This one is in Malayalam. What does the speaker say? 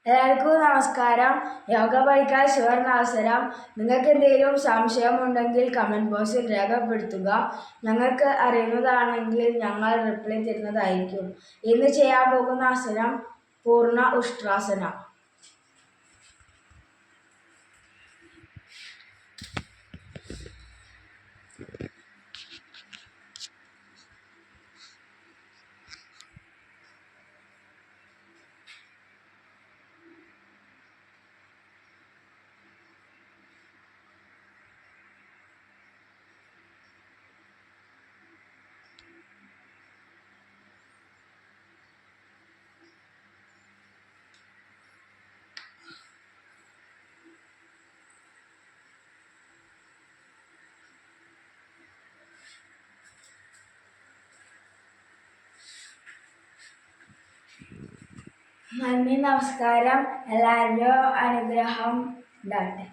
എല്ലാവർക്കും നമസ്കാരം. യോഗ പഠിക്കാൻ സുവർണാവസരം. നിങ്ങൾക്ക് എന്തെങ്കിലും സംശയമുണ്ടെങ്കിൽ കമൻറ്റ് ബോക്സിൽ രേഖപ്പെടുത്തുക. ഞങ്ങൾക്ക് അറിയുന്നതാണെങ്കിൽ ഞങ്ങൾ റിപ്ലൈ തരുന്നതായിരിക്കും. ഇന്ന് ചെയ്യാൻ പോകുന്ന ആസനം പൂർണ്ണ ഉഷ്ട്രാസനം. നന്ദി, നമസ്കാരം. എല്ലാവരുടെയും അനുഗ്രഹം ഉണ്ടാകട്ടെ.